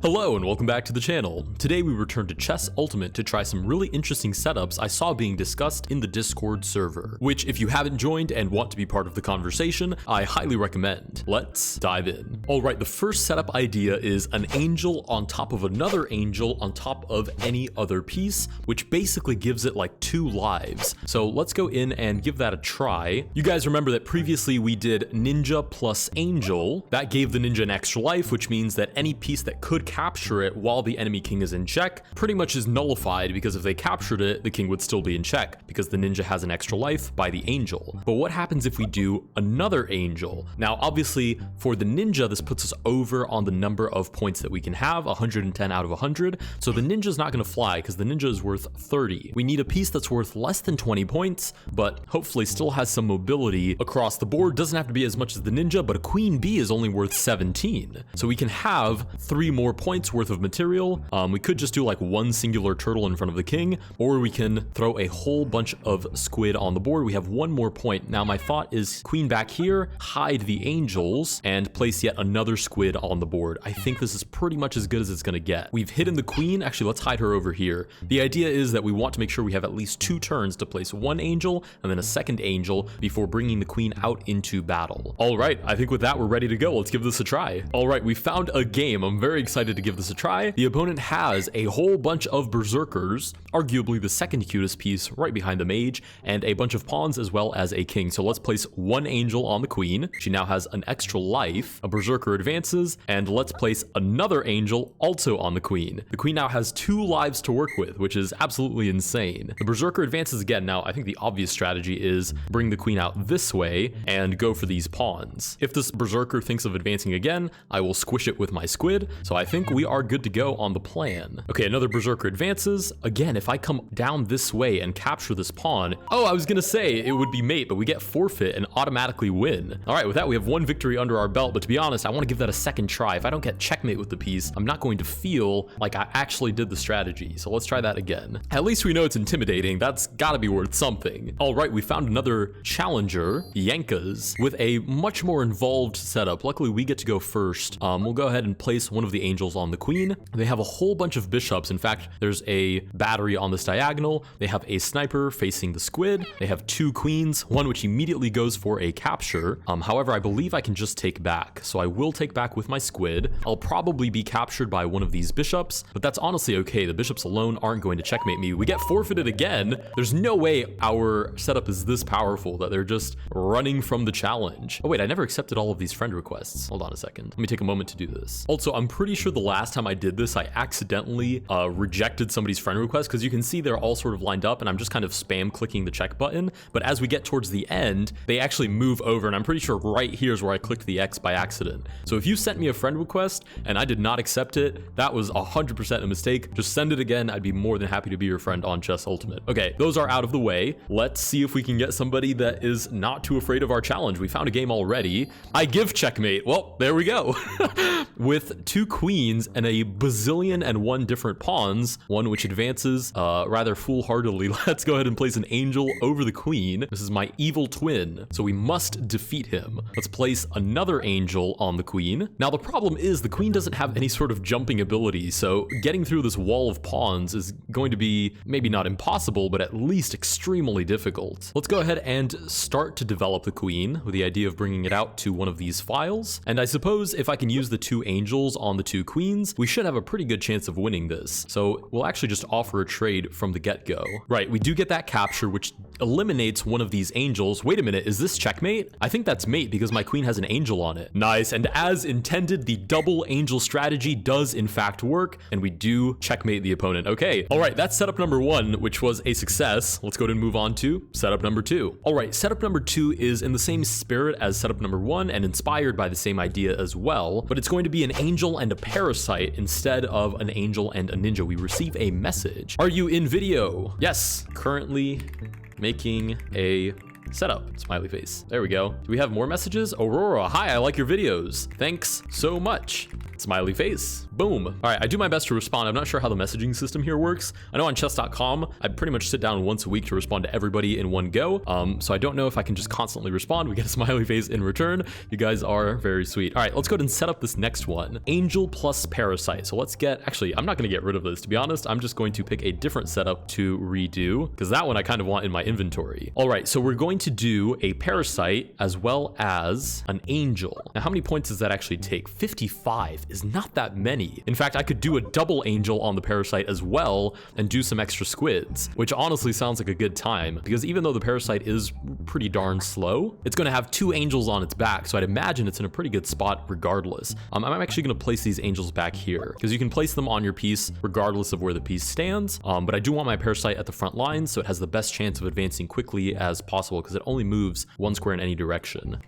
Hello and welcome back to the channel. Today we return to Chess Ultimate to try some really interesting setups I saw being discussed in the Discord server, which if you haven't joined and want to be part of the conversation, I highly recommend. Let's dive in. Alright, the first setup idea is an angel on top of another angel on top of any other piece, which basically gives it like 2 lives. So let's go in and give that a try. You guys remember that previously we did ninja plus angel. That gave the ninja an extra life, which means that any piece that could capture it while the enemy king is in check pretty much is nullified, because if they captured it, the king would still be in check because the ninja has an extra life by the angel. But what happens if we do another angel? Now obviously for the ninja this puts us over on the number of points that we can have, 110 out of 100, so the ninja's not going to fly because the ninja is worth 30. We need a piece that's worth less than 20 points but hopefully still has some mobility across the board. Doesn't have to be as much as the ninja, but a queen bee is only worth 17, so we can have 3 more points worth of material. We could just do like 1 singular turtle in front of the king, or we can throw a whole bunch of squid on the board. We have 1 more point. Now my thought is queen back here, hide the angels, and place yet another squid on the board. I think this is pretty much as good as it's gonna get. We've hidden the queen. Actually, let's hide her over here. The idea is that we want to make sure we have at least 2 turns to place 1 angel and then a 2nd angel before bringing the queen out into battle. All right, I think with that we're ready to go. Let's give this a try. All right, we found a game. I'm very excited to give this a try. The opponent has a whole bunch of berserkers, arguably the 2nd cutest piece right behind the mage, and a bunch of pawns as well as a king. So let's place 1 angel on the queen. She now has an extra life. A berserker advances, and let's place another angel also on the queen. The queen now has 2 lives to work with, which is absolutely insane. The berserker advances again. Now I think the obvious strategy is bring the queen out this way and go for these pawns. If this berserker thinks of advancing again, I will squish it with my squid. So I think we are good to go on the plan. Okay, another berserker advances. Again, if I come down this way and capture this pawn, oh, I was gonna say it would be mate, but we get forfeit and automatically win. All right, with that we have 1 victory under our belt, but to be honest, I want to give that a 2nd try. If I don't get checkmate with the piece, I'm not going to feel like I actually did the strategy. So let's try that again. At least we know it's intimidating. That's gotta be worth something. All right, we found another challenger, Yankas, with a much more involved setup. Luckily we get to go first. We'll go ahead and place one of the angels on the queen. They have a whole bunch of bishops. In fact, there's a battery on this diagonal. They have a sniper facing the squid. They have 2 queens, one which immediately goes for a capture. However, I believe I can just take back. So I will take back with my squid. I'll probably be captured by one of these bishops, but that's honestly okay. The bishops alone aren't going to checkmate me. We get forfeited again. There's no way our setup is this powerful that they're just running from the challenge. Oh wait, I never accepted all of these friend requests. Hold on a second. Let me take a moment to do this. Also, I'm pretty sure the last time I did this, I accidentally rejected somebody's friend request, because you can see they're all sort of lined up and I'm just kind of spam clicking the check button. But as we get towards the end, they actually move over, and I'm pretty sure right here is where I clicked the X by accident. So if you sent me a friend request and I did not accept it, that was 100% a mistake. Just send it again. I'd be more than happy to be your friend on Chess Ultimate. Okay, those are out of the way. Let's see if we can get somebody that is not too afraid of our challenge. We found a game already. I give checkmate. Well, there we go. With 2 queens and a bazillion and 1 different pawns, one which advances rather foolhardily. Let's go ahead and place an angel over the queen. This is my evil twin, so we must defeat him. Let's place another angel on the queen. Now the problem is the queen doesn't have any sort of jumping ability, so getting through this wall of pawns is going to be maybe not impossible, but at least extremely difficult. Let's go ahead and start to develop the queen with the idea of bringing it out to one of these files. And I suppose if I can use the 2 angels on the 2 queens, we should have a pretty good chance of winning this. So we'll actually just offer a trade from the get-go. Right, we do get that capture, which eliminates one of these angels. Wait a minute, is this checkmate? I think that's mate because my queen has an angel on it. Nice, and as intended, the double angel strategy does in fact work, and we do checkmate the opponent. Okay, all right, that's setup number 1, which was a success. Let's go ahead and move on to setup number 2. All right, setup number 2 is in the same spirit as setup number 1 and inspired by the same idea as well, but it's going to be an angel and a parasite instead of an angel and a ninja. We receive a message. Are you in video? Yes, currently making a Setup, smiley face. There we go. Do we have more messages? Aurora, hi, I like your videos. Thanks so much. Smiley face. Boom. All right, I do my best to respond. I'm not sure how the messaging system here works. I know on chess.com, I pretty much sit down once a week to respond to everybody in one go. So I don't know if I can just constantly respond. We get a smiley face in return. You guys are very sweet. All right, let's go ahead and set up this next one. Angel plus Parasite. So let's get, actually, I'm not gonna get rid of this. To be honest, I'm just going to pick a different setup to redo because that one I kind of want in my inventory. All right, so we're going to do a Parasite as well as an Angel. Now, how many points does that actually take? 55 is not that many. In fact, I could do a double Angel on the Parasite as well and do some extra squids, which honestly sounds like a good time because even though the Parasite is pretty darn slow, it's going to have 2 Angels on its back, so I'd imagine it's in a pretty good spot regardless. I'm actually going to place these Angels back here because you can place them on your piece regardless of where the piece stands, but I do want my Parasite at the front line so it has the best chance of advancing quickly as possible because it only moves 1 square in any direction.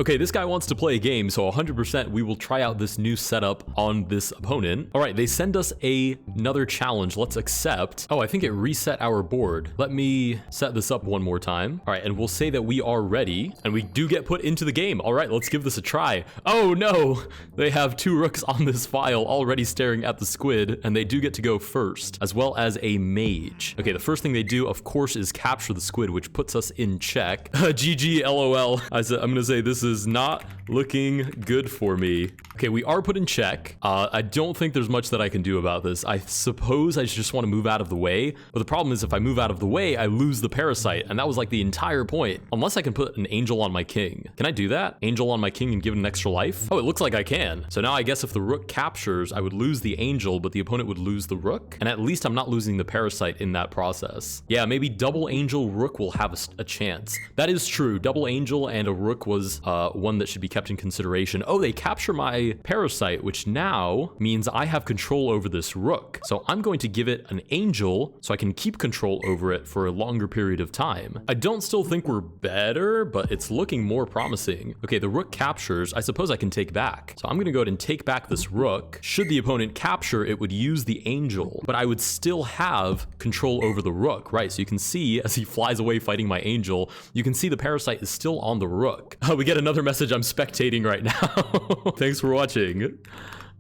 Okay, this guy wants to play a game, so 100% we will try out this new setup on this opponent. All right, they send us another challenge. Let's accept. Oh, I think it reset our board. Let me set this up one more time. All right, and we'll say that we are ready, and we do get put into the game. All right, let's give this a try. Oh no, they have 2 rooks on this file already staring at the squid, and they do get to go first, as well as a mage. Okay, the first thing they do, of course, is capture the squid, which puts us in check. GG, LOL. I'm gonna say this is not looking good for me. Okay, we are put in check. I don't think there's much that I can do about this. I suppose I just want to move out of the way, but the problem is if I move out of the way, I lose the Parasite, and that was like the entire point. Unless I can put an Angel on my king. Can I do that? Angel on my king and give it an extra life? Oh, it looks like I can. So now I guess if the rook captures, I would lose the Angel, but the opponent would lose the rook, and at least I'm not losing the Parasite in that process. Yeah, maybe double Angel rook will have a chance. That is true. Double Angel and a rook was one that should be kept in consideration. Oh, they capture my Parasite, which now means I have control over this rook. So I'm going to give it an Angel so I can keep control over it for a longer period of time. I don't still think we're better, but it's looking more promising. Okay, the rook captures. I suppose I can take back. So I'm going to go ahead and take back this rook. Should the opponent capture, it would use the Angel, but I would still have control over the rook, right? So you can see as he flies away fighting my Angel, you can see the Parasite is still on the rook. We get another message. I'm spectating right now. Thanks for watching.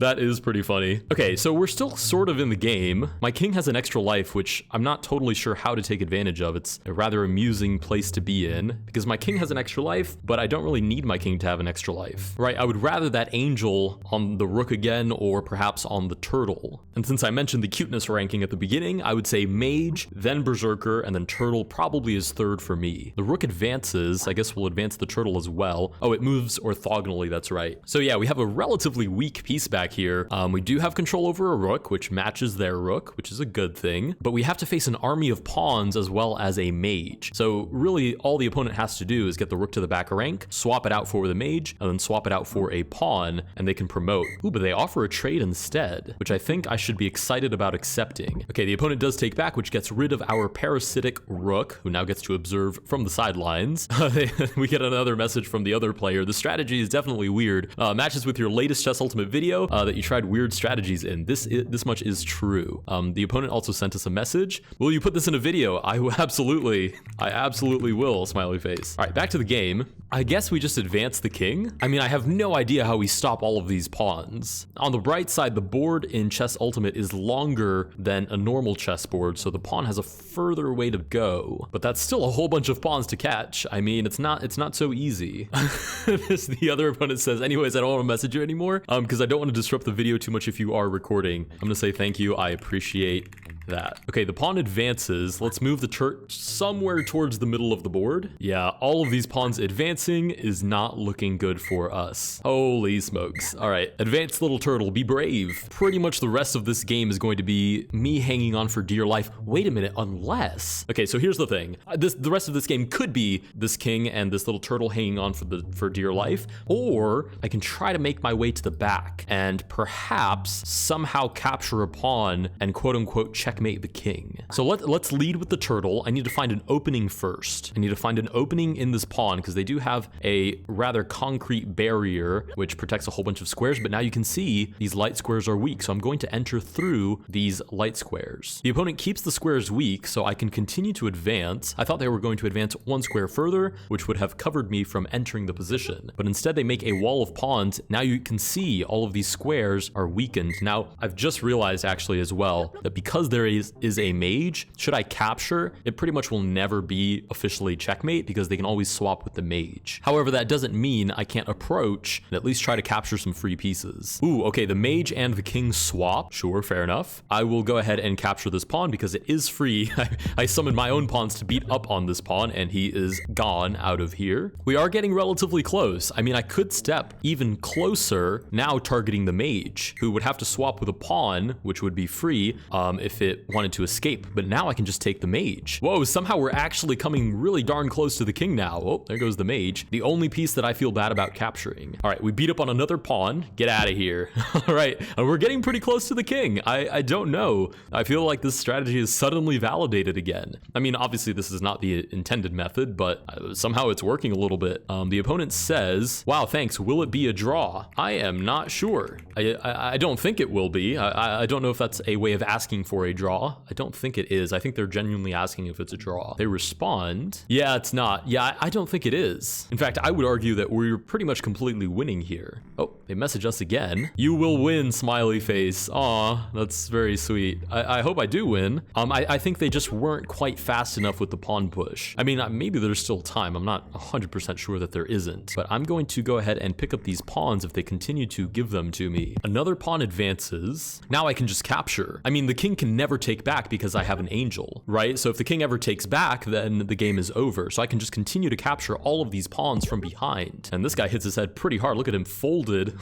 That is pretty funny. Okay, so we're still sort of in the game. My king has an extra life, which I'm not totally sure how to take advantage of. It's a rather amusing place to be in because my king has an extra life, but I don't really need my king to have an extra life, right? I would rather that Angel on the rook again or perhaps on the turtle. And since I mentioned the cuteness ranking at the beginning, I would say mage, then berserker, and then turtle probably is third for me. The rook advances. I guess we'll advance the turtle as well. Oh, it moves orthogonally. That's right. So yeah, we have a relatively weak piece back here. We do have control over a rook, which matches their rook, which is a good thing, but we have to face an army of pawns as well as a mage. So really all the opponent has to do is get the rook to the back rank, swap it out for the mage, and then swap it out for a pawn, and they can promote. Ooh, but they offer a trade instead, which I think I should be excited about accepting. Okay, the opponent does take back, which gets rid of our parasitic rook, who now gets to observe from the sidelines. We get another message from the other player. The strategy is definitely weird. Matches with your latest Chess Ultimate video that you tried weird strategies in. This much is true. The opponent also sent us a message. Will you put this in a video? I absolutely will, smiley face. All right, back to the game. I guess we just advance the king. I mean, I have no idea how we stop all of these pawns. On the right side, the board in Chess Ultimate is longer than a normal chessboard, so the pawn has a further way to go. But that's still a whole bunch of pawns to catch. I mean, it's not so easy. The other opponent says, anyways, I don't want to message you anymore because I don't want to disrupt the video too much if you are recording. I'm gonna say thank you. I appreciate that. Okay, the pawn advances. Let's move the turret somewhere towards the middle of the board. Yeah, all of these pawns advancing is not looking good for us. Holy smokes. All right, advance little turtle, be brave. Pretty much the rest of this game is going to be me hanging on for dear life. Wait a minute, unless... Okay, so here's the thing. The rest of this game could be this king and this little turtle hanging on for dear life, or I can try to make my way to the back and perhaps somehow capture a pawn and quote-unquote check checkmate the king. So let's lead with the turtle. I need to find an opening first. I need to find an opening in this pawn because they do have a rather concrete barrier which protects a whole bunch of squares, but now you can see these light squares are weak, so I'm going to enter through these light squares. The opponent keeps the squares weak, so I can continue to advance. I thought they were going to advance one square further, which would have covered me from entering the position, but instead they make a wall of pawns. Now you can see all of these squares are weakened. Now I've just realized actually as well that because there is a mage, should I capture, it pretty much will never be officially checkmate because they can always swap with the mage. However, that doesn't mean I can't approach and at least try to capture some free pieces. Ooh, okay, the mage and the king swap. Sure, fair enough. I will go ahead and capture this pawn because it is free. I summoned my own pawns to beat up on this pawn and he is gone out of here. We are getting relatively close. I mean, I could step even closer now targeting the mage, who would have to swap with a pawn, which would be free if it wanted to escape. But now I can just take the mage. Whoa, somehow we're actually coming really darn close to the king now. Oh, there goes the mage. The only piece that I feel bad about capturing. All right, we beat up on another pawn. Get out of here. All right, and we're getting pretty close to the king. I don't know. I feel like this strategy is suddenly validated again. I mean, obviously this is not the intended method, but somehow it's working a little bit. The opponent says, wow, thanks. Will it be a draw? I am not sure. I don't think it will be. I don't know if that's a way of asking for a draw. I don't think it is. I think they're genuinely asking if it's a draw. They respond, yeah, it's not. Yeah, I don't think it is. In fact, I would argue that we're pretty much completely winning here. Oh, they message us again. You will win, smiley face. Aw, that's very sweet. I hope I do win. I think they just weren't quite fast enough with the pawn push. I mean, maybe there's still time. I'm not 100% sure that there isn't, but I'm going to go ahead and pick up these pawns if they continue to give them to me. Another pawn advances. Now I can just capture. I mean, the king can never take back because I have an angel, right? So if the king ever takes back, then the game is over. So I can just continue to capture all of these pawns from behind. And this guy hits his head pretty hard. Look at him folded.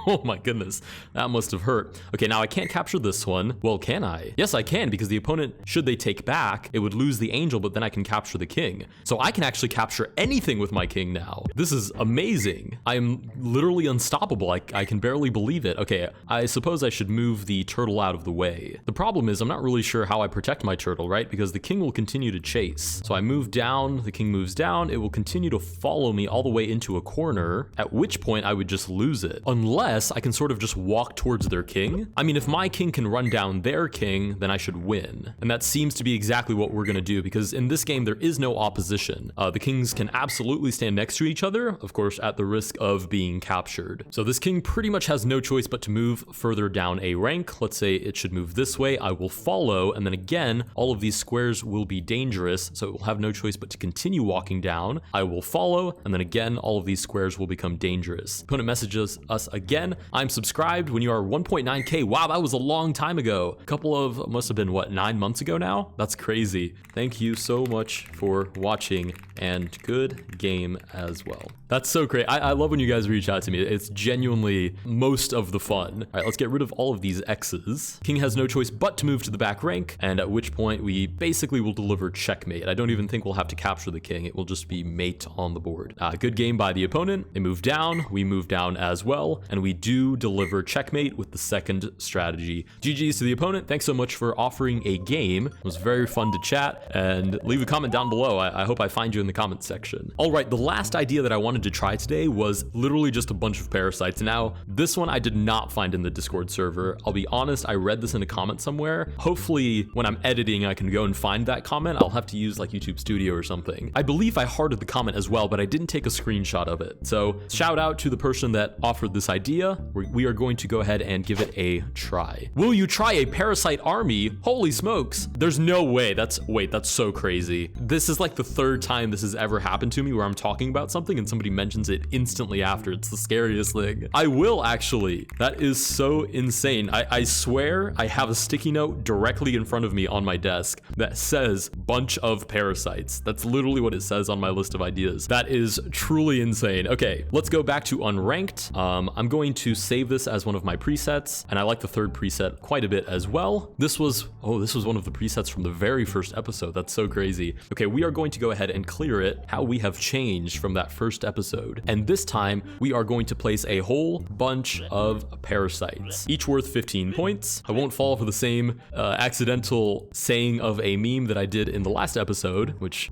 Oh my goodness, that must have hurt. Okay, now I can't capture this one. Well, can I? Yes, I can, because the opponent, should they take back, it would lose the angel, but then I can capture the king. So I can actually capture anything with my king now. This is amazing. I am literally unstoppable. I can barely believe it. Okay, I suppose I should move the turtle out of the way. The problem is I'm not really sure how I protect my turtle, right? Because the king will continue to chase. So I move down, the king moves down, it will continue to follow me all the way into a corner, at which point I would just lose it. Unless I can sort of just walk towards their king. I mean, if my king can run down their king, then I should win. And that seems to be exactly what we're gonna do, because in this game, there is no opposition. The kings can absolutely stand next to each other, of course, at the risk of being captured. So this king pretty much has no choice but to move further down a rank. Let's say it should move this way. I will follow, and then again, all of these squares will be dangerous, so it will have no choice but to continue walking down. I will follow, and then again, all of these squares will become dangerous. Opponent messages us again. I'm subscribed when you are 1.9K. Wow, that was a long time ago. A couple of, must have been what, 9 months ago now? That's crazy. Thank you so much for watching, and good game as well. That's so great. I love when you guys reach out to me. It's genuinely most of the fun. All right, let's get rid of all of these X's. King has no choice but to move to the back rank, and at which point we basically will deliver checkmate. I don't even think we'll have to capture the king. It will just be mate on the board. Good game by the opponent. They move down, we move down as well, and we do deliver checkmate with the second strategy. GG's to the opponent. Thanks so much for offering a game. It was very fun to chat, and leave a comment down below. I hope I find you in the comment section. All right, the last idea that I wanted to try today was literally just a bunch of parasites. Now, this one I did not find in the Discord server. I'll be honest, I read this in a comment somewhere. Hopefully, when I'm editing, I can go and find that comment. I'll have to use like YouTube Studio or something. I believe I hearted the comment as well, but I didn't take a screenshot of it. So shout out to the person that offered this idea. We are going to go ahead and give it a try. Will you try a parasite army? Holy smokes. There's no way. Wait, that's so crazy. This is like the third time this has ever happened to me where I'm talking about something and somebody mentions it instantly after. It's the scariest thing. I will actually. That is so insane. I swear I have a sticky note directly in front of me on my desk that says bunch of parasites. That's literally what it says on my list of ideas. That is truly insane. Okay, let's go back to unranked. I'm going to save this as one of my presets, and I like the third preset quite a bit as well. This was one of the presets from the very first episode. That's so crazy. Okay, we are going to go ahead and clear it, how we have changed from that first episode. And this time, we are going to place a whole bunch of parasites, each worth 15 points. I won't fall for the same accidental saying of a meme that I did in the last episode, which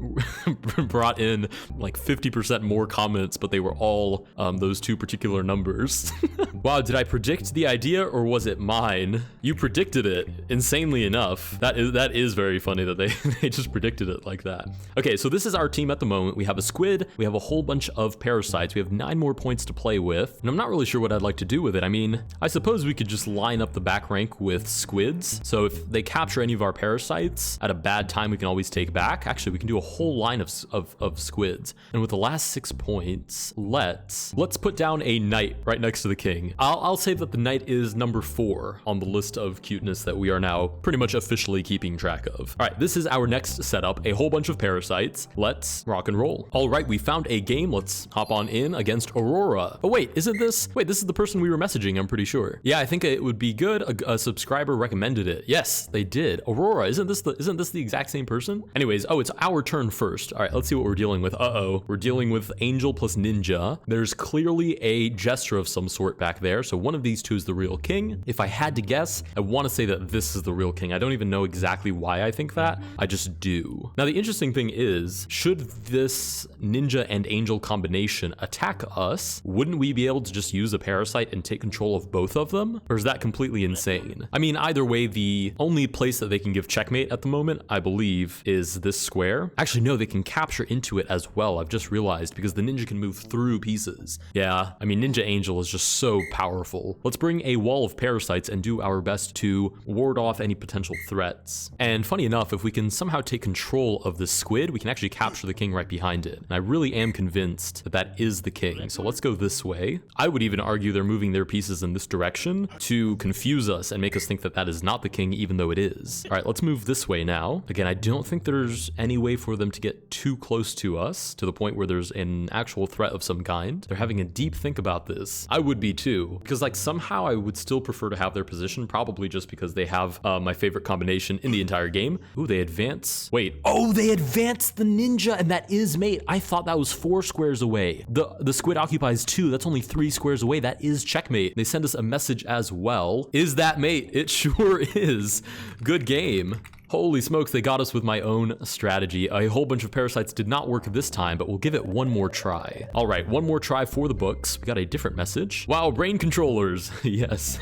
brought in like 50% more comments, but they were all those two particular numbers. Wow, did I predict the idea or was it mine? You predicted it, insanely enough. That is very funny that they just predicted it like that. Okay, so this is our team at the moment. We have a squid, we have a whole bunch of parasites, we have 9 more points to play with, and I'm not really sure what I'd like to do with it. I mean, I suppose we could just line up the back rank with squids, so if they capture any of our parasites at a bad time, we can always take back. Actually, we can do a whole line of squids, and with the last 6 points, let's put down a knight right next to the king. I'll say that the knight is number 4 on the list of cuteness that we are now pretty much officially keeping track of. All right, this is our next setup, a whole bunch of parasites. Let's rock and roll. All right, we found a game. Let's hop on in against Aurora. Oh wait, this is the person we were messaging, I'm pretty sure. Yeah, I think it would be good. A subscriber recommended it. Yes, they did. Aurora, isn't this the exact same person? Anyways, oh, it's our turn first. All right, let's see what we're dealing with. Uh-oh, we're dealing with Angel plus Ninja. There's clearly a gesture of some sort back there, so one of these two is the real king. If I had to guess, I want to say that this is the real king. I don't even know exactly why I think that. I just do. Now, the interesting thing is, should this Ninja and Angel combination attack us, wouldn't we be able to just use a parasite and take control of both of them? Or is that completely insane? I mean, either way, the only place that they can give checkmate at the moment, I believe, is this square. Actually, no, they can capture into it as well. I've just realized, because the ninja can move through pieces. Yeah, I mean, Ninja Angel is just so powerful. Let's bring a wall of parasites and do our best to ward off any potential threats. And funny enough, if we can somehow take control of this squid, we can actually capture the king right behind it. And I really am convinced that that is the king. So let's go this way. I would even argue they're moving their pieces in this direction to confuse us and make us think that that is not the king, even though it is. All right, let's move this way now. Again, I don't think there's any way for them to get too close to us to the point where there's an actual threat of some kind. They're having a deep think about this. I would be too, because like somehow I would still prefer to have their position, probably just because they have my favorite combination in the entire game. Ooh, they advance. Wait, oh, they advanced the ninja, and that is mate. I thought that was 4 squares away. The squid occupies 2. That's only 3 squares away. That is checkmate. They send us a message as well. Is that mate? It sure is. Good game. Holy smokes, they got us with my own strategy. A whole bunch of parasites did not work this time, but we'll give it one more try. All right, one more try for the books. We got a different message. Wow, brain controllers. Yes,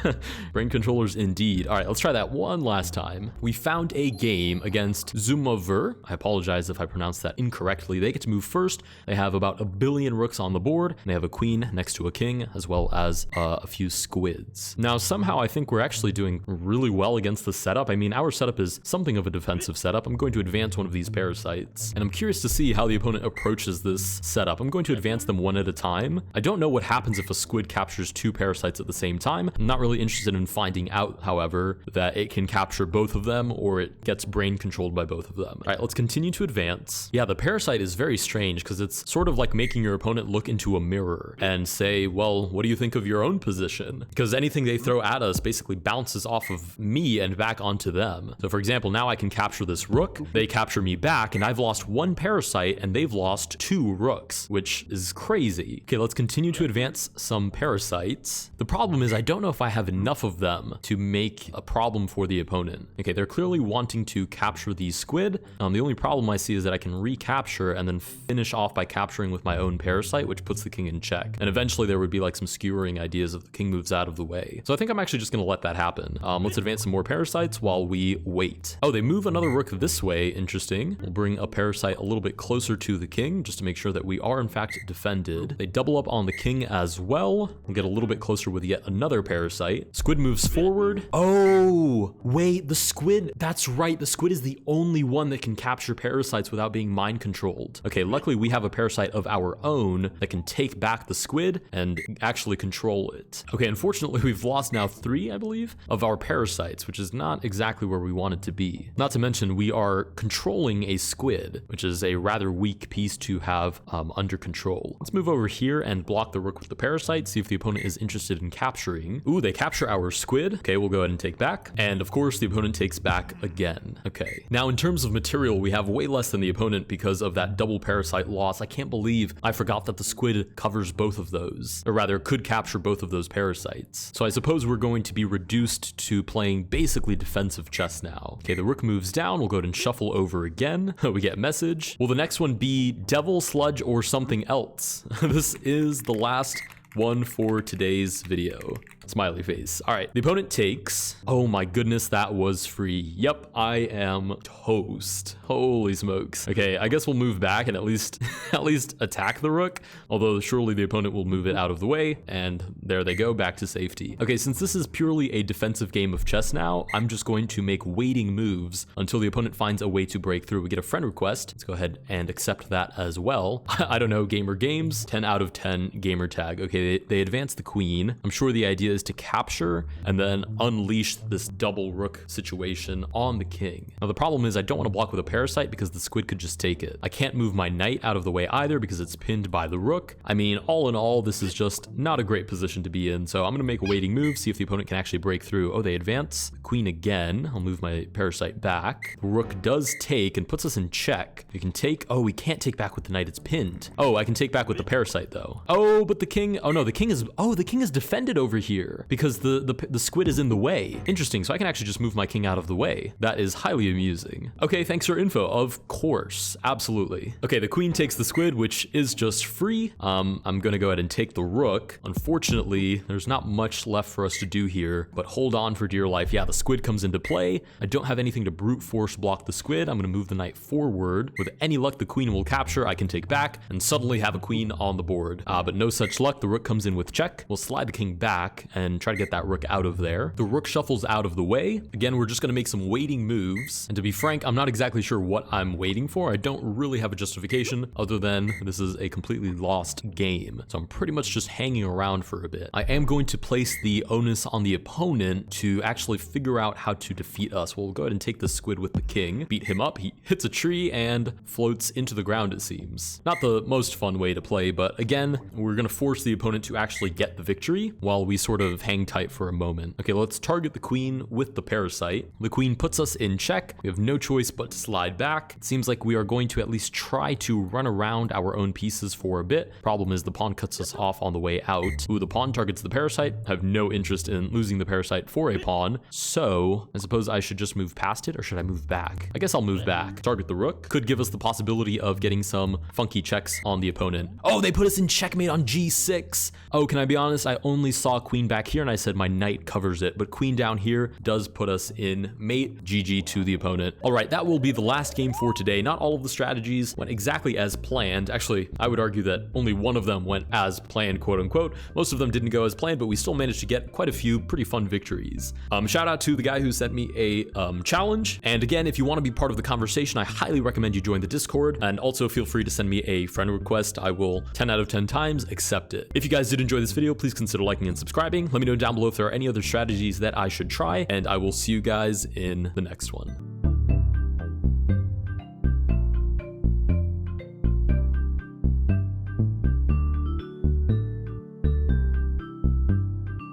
brain controllers indeed. All right, let's try that one last time. We found a game against Zumaver. I apologize if I pronounced that incorrectly. They get to move first. They have about 1 billion rooks on the board, and they have a queen next to a king, as well as a few squids. Now, somehow I think we're actually doing really well against the setup. I mean, our setup is something of a defensive setup. I'm going to advance one of these parasites, and I'm curious to see how the opponent approaches this setup. I'm going to advance them one at a time. I don't know what happens if a squid captures 2 parasites at the same time. I'm not really interested in finding out, however, that it can capture both of them or it gets brain controlled by both of them. All right, let's continue to advance. Yeah, the parasite is very strange because it's sort of like making your opponent look into a mirror and say, well, what do you think of your own position? Because anything they throw at us basically bounces off of me and back onto them. So for example, now I can capture this rook, they capture me back, and I've lost 1 parasite and they've lost 2 rooks, which is crazy. Okay, let's continue to advance some parasites. The problem is I don't know if I have enough of them to make a problem for the opponent. Okay, they're clearly wanting to capture the squid. The only problem I see is that I can recapture and then finish off by capturing with my own parasite, which puts the king in check. And eventually there would be like some skewering ideas if the king moves out of the way. So I think I'm actually just gonna let that happen. Let's advance some more parasites while we wait. Oh, they move another rook this way. Interesting. We'll bring a parasite a little bit closer to the king just to make sure that we are in fact defended. They double up on the king as well. We'll get a little bit closer with yet another parasite. Squid moves forward. Oh, wait, the squid. That's right. The squid is the only one that can capture parasites without being mind controlled. Okay, luckily we have a parasite of our own that can take back the squid and actually control it. Okay, unfortunately we've lost now 3, I believe, of our parasites, which is not exactly where we want it to be. safety. Not to mention, we are controlling a squid, which is a rather weak piece to have under control. Let's move over here and block the rook with the parasite, see if the opponent is interested in capturing. Ooh, they capture our squid. Okay, we'll go ahead and take back. And of course, the opponent takes back again. Okay, now in terms of material, we have way less than the opponent because of that double parasite loss. I can't believe I forgot that the squid covers both of those, or rather could capture both of those parasites. So I suppose we're going to be reduced to playing basically defensive chess now. Okay, the rook moves down. We'll go ahead and shuffle over again. We get message. Will the next one be devil, sludge, or something else? This is the last one for today's video. Smiley face. All right, the opponent takes. Oh my goodness, that was free. Yep, I am toast. Holy smokes. Okay, I guess we'll move back and at least attack the rook, although surely the opponent will move it out of the way, and there they go, back to safety. Okay, since this is purely a defensive game of chess now, I'm just going to make waiting moves until the opponent finds a way to break through. We get a friend request. Let's go ahead and accept that as well. I don't know, gamer games, 10 out of 10 gamer tag. Okay, they advance the queen. I'm sure the idea is to capture and then unleash this double rook situation on the king. Now the problem is I don't want to block with a parasite because the squid could just take it. I can't move my knight out of the way either because it's pinned by the rook. I mean, all in all, this is just not a great position to be in. So I'm going to make a waiting move, see if the opponent can actually break through. Oh, they advance the queen again. I'll move my parasite back. The rook does take and puts us in check. We can take, oh, we can't take back with the knight, it's pinned. Oh, I can take back with the parasite though. Oh, but the king, oh no, the king is defended over here because the squid is in the way. Interesting, so I can actually just move my king out of the way. That is highly amusing. Okay, thanks for info. Of course, absolutely. Okay, the queen takes the squid, which is just free. I'm gonna go ahead and take the rook. Unfortunately, there's not much left for us to do here, but hold on for dear life. Yeah, the squid comes into play. I don't have anything to brute force block the squid. I'm gonna move the knight forward. With any luck, the queen will capture. I can take back and suddenly have a queen on the board. But no such luck. The rook comes in with check. We'll slide the king back and try to get that rook out of there. The rook shuffles out of the way. Again, we're just going to make some waiting moves. And to be frank, I'm not exactly sure what I'm waiting for. I don't really have a justification other than this is a completely lost game. So I'm pretty much just hanging around for a bit. I am going to place the onus on the opponent to actually figure out how to defeat us. We'll go ahead and take the squid with the king, beat him up. He hits a tree and floats into the ground, it seems. Not the most fun way to play, but again, we're going to force the opponent to actually get the victory while we sort of hang tight for a moment. Okay, let's target the queen with the parasite. The queen puts us in check. We have no choice but to slide back. It seems like we are going to at least try to run around our own pieces for a bit. Problem is the pawn cuts us off on the way out. Ooh, the pawn targets the parasite. I have no interest in losing the parasite for a pawn. So I suppose I should just move past it, or should I move back? I guess I'll move back. Target the rook. Could give us the possibility of getting some funky checks on the opponent. Oh, they put us in checkmate on g6. Oh, can I be honest? I only saw queen back here and I said my knight covers it, but queen down here does put us in mate. GG to the opponent. All right, that will be the last game for today. Not all of the strategies went exactly as planned. Actually, I would argue that only one of them went as planned, quote unquote. Most of them didn't go as planned, but we still managed to get quite a few pretty fun victories. Shout out to the guy who sent me a challenge. And again, if you want to be part of the conversation, I highly recommend you join the Discord, and also feel free to send me a friend request. I will 10 out of 10 times accept it. If you guys did enjoy this video, please consider liking and subscribing. Let me know down below if there are any other strategies that I should try, and I will see you guys in the next one.